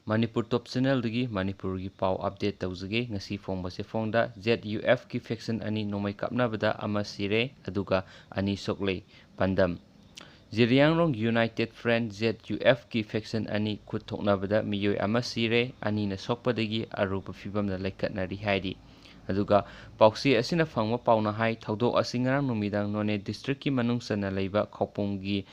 ꯃꯅꯤꯄꯨꯔ ꯇꯣꯞ ꯆꯦꯅꯦꯜꯗꯒꯤ ꯃꯅꯤꯄꯨꯔꯒꯤ ꯄꯥꯎ ꯑꯞꯗꯦꯠ ꯇꯧꯖꯒꯦ꯫ ꯉꯁꯤ ꯐꯣꯡꯕꯁꯦ ꯐꯣꯡꯗ ZUFꯀꯤ ꯐꯦꯛꯁꯟ ꯑꯅꯤ ꯅꯣꯡꯃꯩ ꯀꯥꯞꯅꯕꯗ ꯑꯃ ꯁꯤꯔꯦ ꯑꯗꯨꯒ ꯑꯅꯤ ꯁꯣꯛꯂꯦ꯫ ꯄꯥꯟꯗꯝ: ꯖꯤꯔꯤꯌꯥꯡꯔꯣꯡ ꯌꯨꯅꯥꯏꯇꯦꯗ ꯐ꯭ꯔꯟꯠ ZUFꯀꯤ ꯐꯦꯛꯁꯟ ꯑꯅꯤ ꯈꯨꯠ ꯊꯣꯛꯅꯕꯗ ꯃꯤꯑꯣꯏ ꯑꯃ ꯁꯤꯔꯦ, ꯑꯅꯤꯅ ꯁꯣꯛꯄꯗꯒꯤ ꯑꯔꯨꯕ ꯐꯤꯚꯝꯗ ꯂꯩꯈꯠꯅꯔꯤ ꯍꯥꯏꯔꯤ꯫ ꯑꯗꯨꯒ ꯄꯥꯎꯆꯦ ꯑꯁꯤꯅ ꯐꯪꯕ ꯄꯥꯎꯅ ꯍꯥꯏ ꯊꯧꯗꯣꯛ ꯑꯁꯤ ꯉꯔꯥꯡ ꯅꯨꯃꯤꯗꯥꯡ ꯅꯣꯅꯦ ꯗꯤꯁꯇ꯭ꯔꯤꯛꯀꯤ ꯃꯅꯨꯡ ꯆꯟꯅ ꯂꯩꯕ ꯈꯧꯄꯨꯝꯒꯤ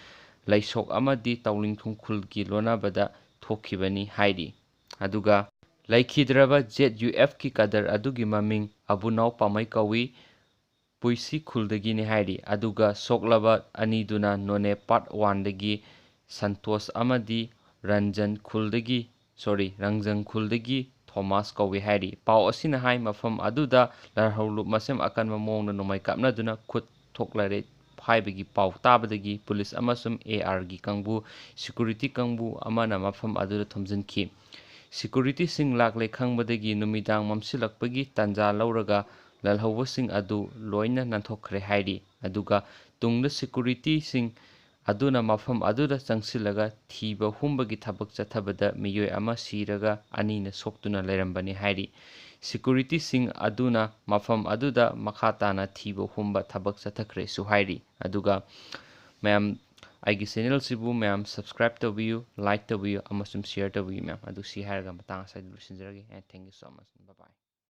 ꯂꯩꯁꯣꯛ ꯑꯃꯗꯤ ꯇꯥꯎꯂꯤꯡꯊꯣꯡ ꯈꯨꯜꯒꯤ ꯂꯣꯟꯅꯕꯗ ꯊꯣꯛꯈꯤꯕꯅꯤ ꯍꯥꯏꯔꯤ꯫ ꯑꯗꯨꯒ ꯂꯩꯈꯤꯗ꯭ꯔꯕ ZUFꯀꯤ ꯀꯗꯔ ꯑꯗꯨꯒꯤ ꯃꯃꯤꯡ ꯑꯕꯨꯅꯥꯎ ꯄꯥꯃꯩ ꯀꯧꯏ, ꯄꯨꯏꯁꯤ ꯈꯨꯜꯗꯒꯤꯅꯤ ꯍꯥꯏꯔꯤ꯫ ꯑꯗꯨꯒ ꯁꯣꯛꯂꯕ ꯑꯅꯤꯗꯨꯅ ꯅꯣꯅꯦ ꯄꯥꯔꯠ 1ꯗꯒꯤ ꯁꯟꯇꯣꯁ ꯑꯃꯗꯤ ꯔꯪꯖꯟ ꯈꯨꯜꯗꯒꯤ ꯊꯣꯃꯥꯁ ꯀꯧꯏ ꯍꯥꯏꯔꯤ꯫ ꯄꯥꯎ ꯑꯁꯤꯅ ꯍꯥꯏ ꯃꯐꯝ ꯑꯗꯨꯗ ꯂꯥꯜꯍꯧꯂꯨꯞ ꯃꯁꯦꯟ ꯑꯀꯟꯕ ꯃꯑꯣꯡꯗ ꯅꯣꯡꯃꯩ ꯀꯥꯞꯅꯗꯨꯅ ꯈꯨꯠ ꯊꯣꯛꯂꯔꯦ ꯍꯥꯏꯕꯒꯤ ꯄꯥꯎ ꯇꯥꯕꯗꯒꯤ ꯄꯨꯂꯤꯁ ꯑꯃꯁꯨꯡ ARꯒꯤ ꯀꯥꯡꯕꯨ, ꯁꯦꯀ꯭ꯌꯨꯔꯤꯇꯤ ꯀꯥꯡꯕꯨ ꯑꯃꯅ ꯃꯐꯝ ꯑꯗꯨꯗ ꯊꯨꯝꯖꯤꯟꯈꯤ꯫ ꯁꯦꯀ꯭ꯌꯨꯔꯤꯇꯤꯁꯤꯡ ꯂꯥꯛꯂꯦ ꯈꯪꯕꯗꯒꯤ ꯅꯨꯃꯤꯗꯥꯡ ꯃꯝꯁꯤꯜꯂꯛꯄꯒꯤ ꯇꯥꯟꯖꯥ ꯂꯧꯔꯒ ꯂꯥꯜꯍꯧꯕꯁꯤꯡ ꯑꯗꯨ ꯂꯣꯏꯅ ꯅꯥꯟꯊꯣꯛꯈ꯭ꯔꯦ ꯍꯥꯏꯔꯤ꯫ ꯑꯗꯨꯒ ꯇꯨꯡꯗ ꯁꯦꯀ꯭ꯌꯨꯔꯤꯇꯤꯁꯤꯡ ꯑꯗꯨꯅ ꯃꯐꯝ ꯑꯗꯨꯗ ꯆꯪꯁꯤꯜꯂꯒ ꯊꯤꯕ ꯍꯨꯝꯕꯒꯤ ꯊꯕꯛ ꯆꯠꯊꯕꯗ ꯃꯤꯑꯣꯏ ꯑꯃ ꯁꯤꯔꯒ ꯑꯅꯤꯅ ꯁꯣꯛꯇꯨꯅ ꯂꯩꯔꯝꯕꯅꯤ ꯍꯥꯏꯔꯤ꯫ ꯁꯦꯀ꯭ꯌꯨꯔꯤꯇꯤꯁꯤꯡ ꯑꯗꯨꯅ ꯃꯐꯝ ꯑꯗꯨꯗ ꯃꯈꯥ ꯇꯥꯅ ꯊꯤꯕ ꯍꯨꯝꯕ ꯊꯕꯛ ꯆꯠꯊꯈ꯭ꯔꯦꯁꯨ ꯍꯥꯏꯔꯤ꯫ ꯑꯗꯨꯒ ꯃꯌꯥꯝ ꯑꯩꯒꯤ ꯆꯦꯅꯦꯜꯁꯤꯕꯨ ꯃꯌꯥꯝ ꯁꯕꯁꯀ꯭ꯔꯥꯏꯕ ꯇꯧꯕꯤꯌꯨ, ꯂꯥꯏꯛ ꯇꯧꯕꯤꯌꯨ ꯑꯃꯁꯨꯡ ꯁꯤꯌꯔ ꯇꯧꯕꯤꯌꯨ ꯃꯌꯥꯝ꯫ ꯑꯗꯨ ꯁꯤ ꯍꯥꯏꯔꯒ ꯃꯇꯥꯡ ꯑꯁꯤꯗ ꯂꯣꯏꯁꯤꯟꯖꯔꯒꯦ꯫ Thank you so much. Bye by.